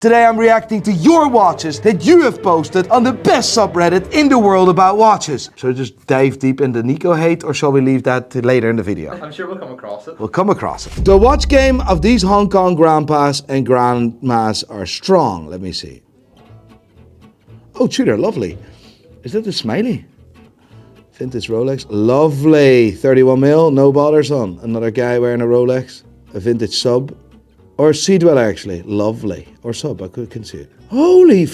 Today I'm reacting to your watches that you have posted on the best subreddit in the world about watches. Should I just dive deep into Nico hate or shall we leave that to later in the video? I'm sure we'll come across it. We'll come across it. The watch game of these Hong Kong grandpas and grandmas are strong. Let me see. Oh, Tudor, lovely. Is that the smiley? Vintage Rolex. Lovely. 31 mil, no bothers on. Another guy wearing a Rolex. A vintage sub. Or Sea Dweller actually. Lovely. Or sub, I couldn't see it. Holy f***.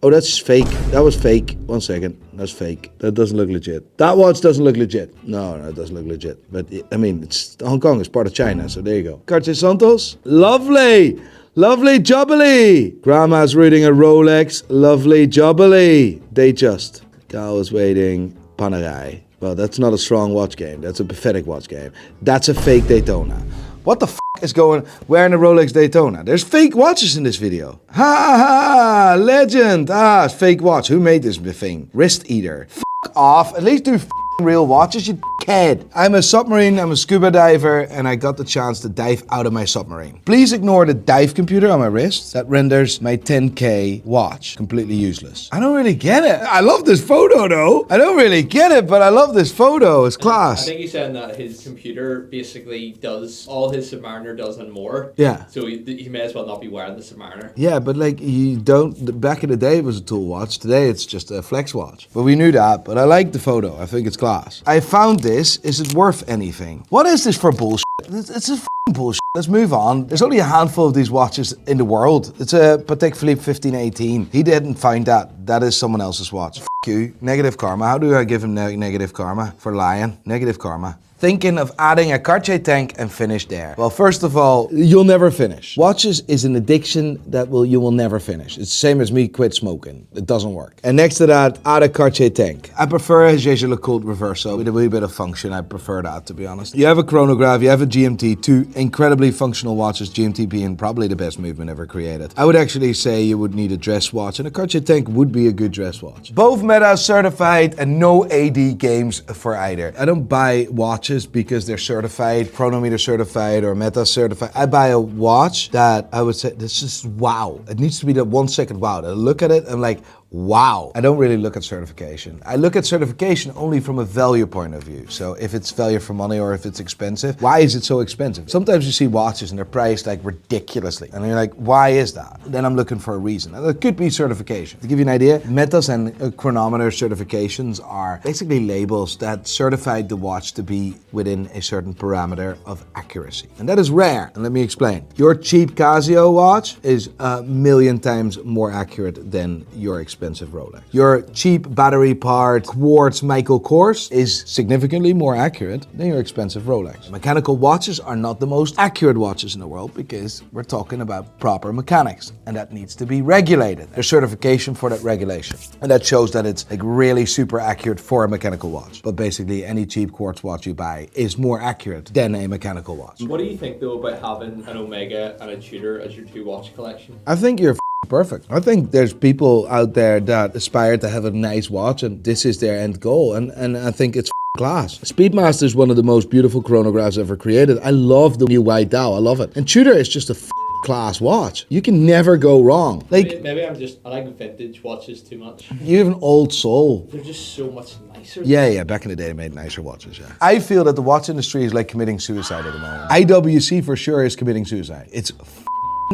Oh, that's fake. That was fake. 1 second. That's fake. That doesn't look legit. That watch doesn't look legit. No, it doesn't look legit. But I mean, it's Hong Kong is part of China, so there you go. Cartier Santos. Lovely. Lovely jubbly. Grandma's reading a Rolex. Lovely jubbly. They just. Gal is waiting. Panerai. Well, that's not a strong watch game. That's a pathetic watch game. That's a fake Daytona. What the f*** is going wearing a Rolex Daytona? There's fake watches in this video. Ha ha, legend. Ah, fake watch. Who made this thing? Wrist eater. F*** off. At least do real watches, you kid. I'm a submarine, I'm a scuba diver, and I got the chance to dive out of my submarine. Please ignore the dive computer on my wrist. That renders my 10K watch completely useless. I don't really get it. I love this photo though. I don't really get it, but I love this photo. It's class. I think he's saying that his computer basically does all his Submariner does and more. Yeah. So he may as well not be wearing the Submariner. Yeah, but like you don't, back in the day it was a tool watch. Today it's just a flex watch. But we knew that, but I like the photo. I think it's class. I found this. Is it worth anything? What is this for bullshit? It's a f***ing bullshit. Let's move on. There's only a handful of these watches in the world. It's a Patek Philippe 1518. He didn't find that. That is someone else's watch. F*** you. Negative karma. How do I give him negative karma? For lying. Negative karma. Thinking of adding a Cartier tank and finish there. Well, first of all, you'll never finish. Watches is an addiction that you will never finish. It's the same as me quit smoking. It doesn't work. And next to that, add a Cartier tank. I prefer a Jaeger LeCoultre Reverso with a wee bit of function. I prefer that, to be honest. You have a chronograph, you have a GMT, two incredibly functional watches, GMT being probably the best movement ever created. I would actually say you would need a dress watch, and a Cartier tank would be a good dress watch. Both Meta certified and no AD games for either. I don't buy watches because they're certified, chronometer certified or Meta certified. I buy a watch that I would say, this is wow. It needs to be that 1 second wow. I look at it, I'm like, wow. I don't really look at certification. I look at certification only from a value point of view. So if it's value for money or if it's expensive, why is it so expensive? Sometimes you see watches and they're priced like ridiculously. And you're like, why is that? Then I'm looking for a reason. And it could be certification. To give you an idea, Metas and chronometer certifications are basically labels that certified the watch to be within a certain parameter of accuracy. And that is rare. And let me explain. Your cheap Casio watch is 1,000,000 times more accurate than your expensive Rolex. Your cheap battery-powered quartz Michael Kors is significantly more accurate than your expensive Rolex. Mechanical watches are not the most accurate watches in the world because we're talking about proper mechanics, and that needs to be regulated. There's certification for that regulation, and that shows that it's like really super accurate for a mechanical watch. But basically, any cheap quartz watch you buy is more accurate than a mechanical watch. What do you think though about having an Omega and a Tudor as your two watch collection? I think you're perfect. I think there's people out there that aspire to have a nice watch and this is their end goal, and I think it's class. Speedmaster is one of the most beautiful chronographs ever created. I love the new white dial. I love it. And Tudor is just a class watch. You can never go wrong. Like maybe I like vintage watches too much. You have an old soul. They're just so much nicer. Yeah, back in the day they made nicer watches, yeah. I feel that the watch industry is like committing suicide at the moment. IWC for sure is committing suicide. It's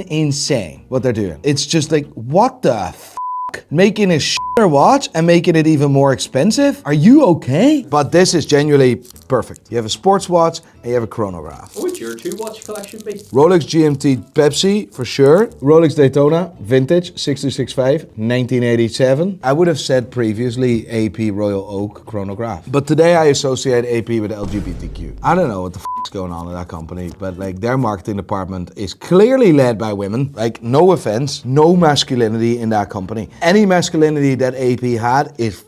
insane what they're doing. It's just like, what the f***? Making a shitter watch and making it even more expensive? Are you okay? But this is genuinely perfect. You have a sports watch and you have a chronograph. What would your two watch collection be? Rolex GMT Pepsi for sure. Rolex Daytona Vintage 6265 1987. I would have said previously AP Royal Oak chronograph. But today I associate AP with LGBTQ. I don't know what the f*** is going on in that company, but like their marketing department is clearly led by women. Like no offense, no masculinity in that company. Any masculinity that AP had is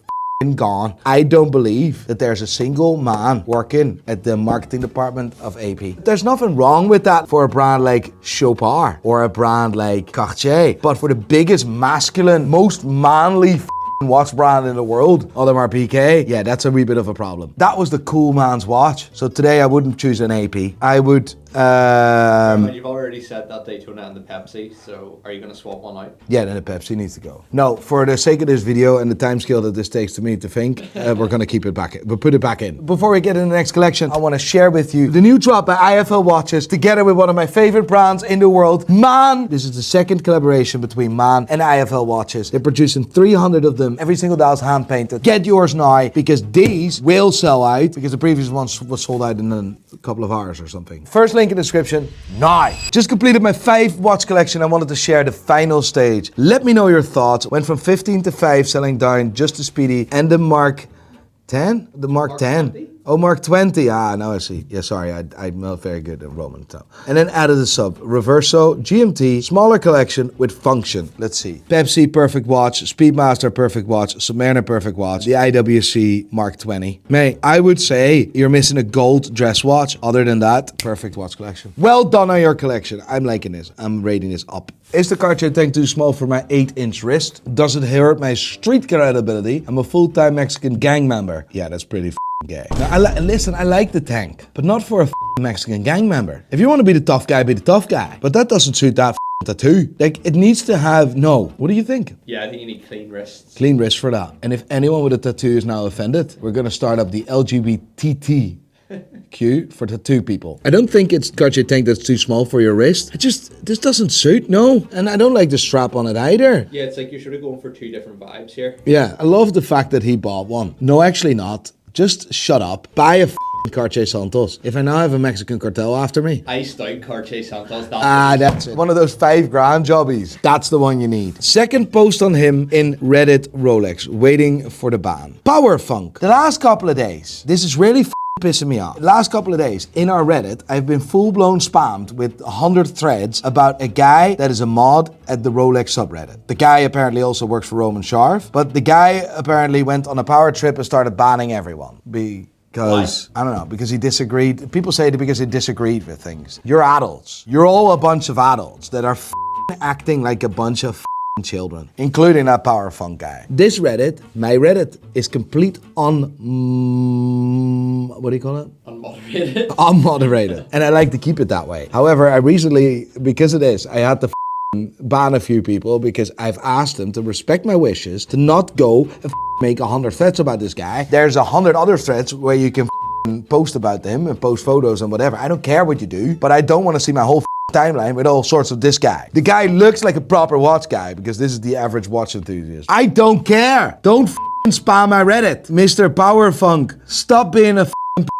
gone. I don't believe that there's a single man working at the marketing department of AP. There's nothing wrong with that for a brand like Chopard or a brand like Cartier, but for the biggest masculine, most manly watch brand in the world, Audemars Piguet, yeah, that's a wee bit of a problem. That was the cool man's watch. So today I wouldn't choose an AP. I would You've already said that Daytona and the Pepsi, so are you going to swap one out? Yeah, then the Pepsi needs to go. No, for the sake of this video and the time scale that this takes to me to think, we're going to keep it back. We'll put it back in. Before we get into the next collection, I want to share with you the new drop by IFL Watches together with one of my favorite brands in the world, Man. This is the second collaboration between Man and IFL Watches. They're producing 300 of them. Every single dial is hand painted. Get yours now because these will sell out because the previous ones was sold out in a couple of hours or something. First link in the description now. Just completed my 5 watch collection. I wanted to share the final stage. Let me know your thoughts. Went from 15 to 5, selling down just the Speedy and the Mark 10? The Mark 10. 20? Oh, Mark 20. Ah, now I see. Yeah, sorry, I'm not very good at Roman. So. And then added a sub. Reverso, GMT, smaller collection with function. Let's see. Pepsi, perfect watch. Speedmaster, perfect watch. Submariner, perfect watch. The IWC Mark 20. Mate, I would say you're missing a gold dress watch. Other than that, perfect watch collection. Well done on your collection. I'm liking this. I'm rating this up. Is the Cartier tank too small for my 8-inch wrist? Does it hurt my street credibility? I'm a full-time Mexican gang member. Yeah, that's pretty gay. Now, listen, I like the tank, but not for a Mexican gang member. If you want to be the tough guy, be the tough guy. But that doesn't suit that tattoo. Like, it needs to have, no. What do you think? Yeah, I think you need clean wrists. Clean wrist for that. And if anyone with a tattoo is now offended, we're going to start up the LGBT Q for tattoo people. I don't think it's Cartier tank that's too small for your wrist. This doesn't suit, no. And I don't like the strap on it either. Yeah, it's like you're sort of going for 2 different vibes here. Yeah, I love the fact that he bought one. No, actually not. Just shut up. Buy a Cartier Santos. If I now have a Mexican cartel after me. Iced out Cartier Santos. That's it. One of those $5,000 jobbies. That's the one you need. Second post on him in Reddit Rolex, waiting for the ban. Power Funk. The last couple of days, this is really pissing me off. The last couple of days in our Reddit, I've been full-blown spammed with 100 threads about a guy that is a mod at the Rolex subreddit. The guy apparently also works for Roman Sharf, but the guy apparently went on a power trip and started banning everyone. Because, I don't know, because he disagreed. People say that because he disagreed with things. You're adults. You're all a bunch of adults that are acting like a bunch of children, including that Power Funk guy. This Reddit, my Reddit, is complete what do you call it? Unmoderated. Unmoderated. And I like to keep it that way. However, I recently, because of this, I had to ban a few people because I've asked them to respect my wishes, to not go and make 100 threads about this guy. There's 100 other threads where you can post about them and post photos and whatever. I don't care what you do, but I don't want to see my whole timeline with all sorts of this guy. The guy looks like a proper watch guy because this is the average watch enthusiast. I don't care. Don't spam my Reddit. Mr. Power Funk, stop being a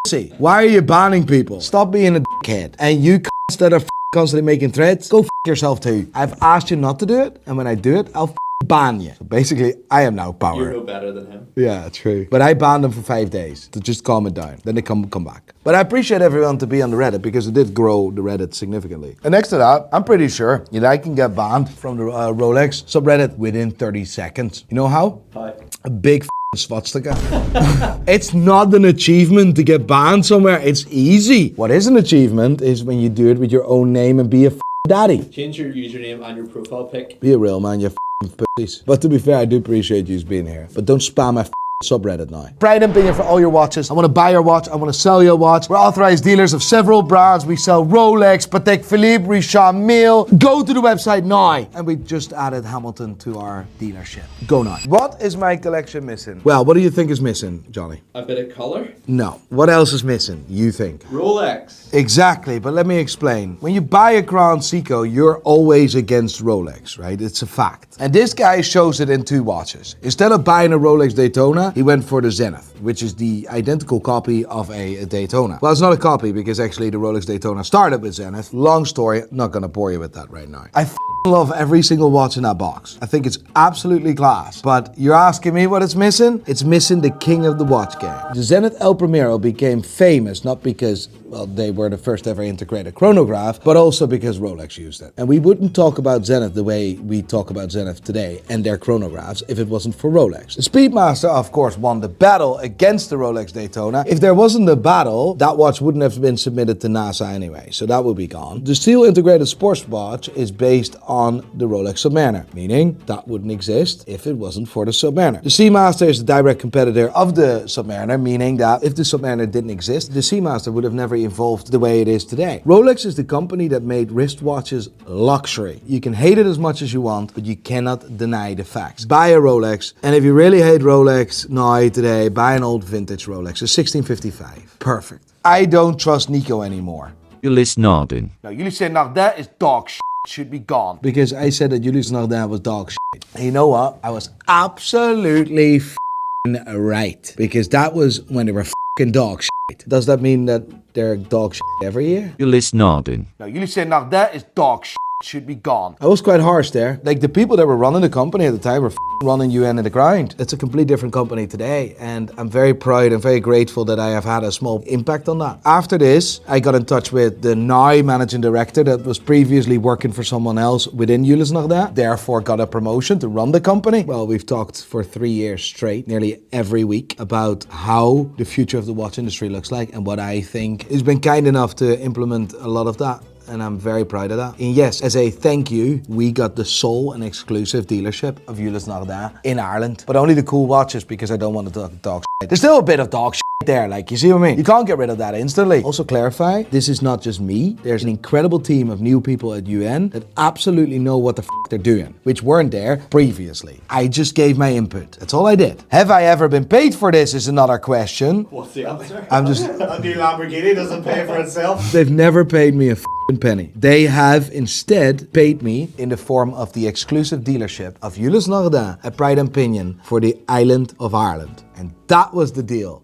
pussy. Why are you banning people? Stop being a dickhead. And you that are constantly making threads, go yourself too. I've asked you not to do it, and when I do it, I'll ban you. So basically, I am now power. You're no better than him. Yeah, true. But I banned them for 5 days to just calm it down. Then they come back. But I appreciate everyone to be on the Reddit because it did grow the Reddit significantly. And next to that, I'm pretty sure I can get banned from the Rolex subreddit within 30 seconds. You know how? Hi. A big swastika. It's not an achievement to get banned somewhere. It's easy. What is an achievement is when you do it with your own name and be a daddy. Change your username and your profile pic. Be a real man, you pussies. But to be fair, I do appreciate you being here. But don't spam my subreddit now. Pride and Pinion for all your watches. I want to buy your watch. I want to sell your watch. We're authorized dealers of several brands. We sell Rolex, Patek Philippe, Richard Mille. Go to the website now. And we just added Hamilton to our dealership. Go now. What is my collection missing? Well, what do you think is missing, Johnny? A bit of color. No. What else is missing, you think? Rolex. Exactly, but let me explain. When you buy a Crown Seiko, you're always against Rolex, right? It's a fact. And this guy shows it in 2 watches. Instead of buying a Rolex Daytona, he went for the Zenith, which is the identical copy of a Daytona. Well, it's not a copy because actually the Rolex Daytona started with Zenith. Long story, not gonna bore you with that right now. I love every single watch in that box. I think it's absolutely class. But you're asking me what it's missing? It's missing the king of the watch game. The Zenith El Primero became famous not because, well, they were the first ever integrated chronograph, but also because Rolex used it. And we wouldn't talk about Zenith the way we talk about Zenith today and their chronographs if it wasn't for Rolex. The Speedmaster, of course, won the battle against the Rolex Daytona. If there wasn't a battle, that watch wouldn't have been submitted to NASA anyway, so that would be gone. The steel integrated sports watch is based on the Rolex Submariner, meaning that wouldn't exist if it wasn't for the Submariner. The Seamaster is the direct competitor of the Submariner, meaning that if the Submariner didn't exist, the Seamaster would have never evolved the way it is today. Rolex is the company that made wristwatches luxury. You can hate it as much as you want, but you cannot deny the facts. Buy a Rolex, and if you really hate Rolex now today, buy an old vintage Rolex, a 1655. Perfect. I don't trust Nico anymore. Ulysse Nardin. No, Ulysse Nardin is dog shit. Should be gone. Because I said that Ulysse Nardin was dog shit. And you know what? I was absolutely right. Because that was when they were dog shit. Does that mean that they're dog shit every year? Ulysse Nardin. No, Ulysse Nardin is dog shit. Should be gone. I was quite harsh there. Like, the people that were running the company at the time were running UN in the grind. It's a completely different company today, and I'm very proud and very grateful that I have had a small impact on that. After this, I got in touch with the now managing director that was previously working for someone else within Ulysse Nardin, therefore got a promotion to run the company. Well, we've talked for 3 years straight, nearly every week, about how the future of the watch industry looks like and what I think. He's been kind enough to implement a lot of that, and I'm very proud of that. And yes, as a thank you, we got the sole and exclusive dealership of Ulysse Nardin in Ireland. But only the cool watches, because I don't want to talk dog shit. There's still a bit of dog shit there, like, you see what I mean? You can't get rid of that instantly. Also clarify, this is not just me. There's an incredible team of new people at UN that absolutely know what the they're doing, which weren't there previously. I just gave my input. That's all I did. Have I ever been paid for this is another question. What's the answer? I'm just... A new Lamborghini doesn't pay for itself. They've never paid me a penny. They have instead paid me in the form of the exclusive dealership of Ulysse Nardin at Pride and Pinion for the island of Ireland. And that was the deal.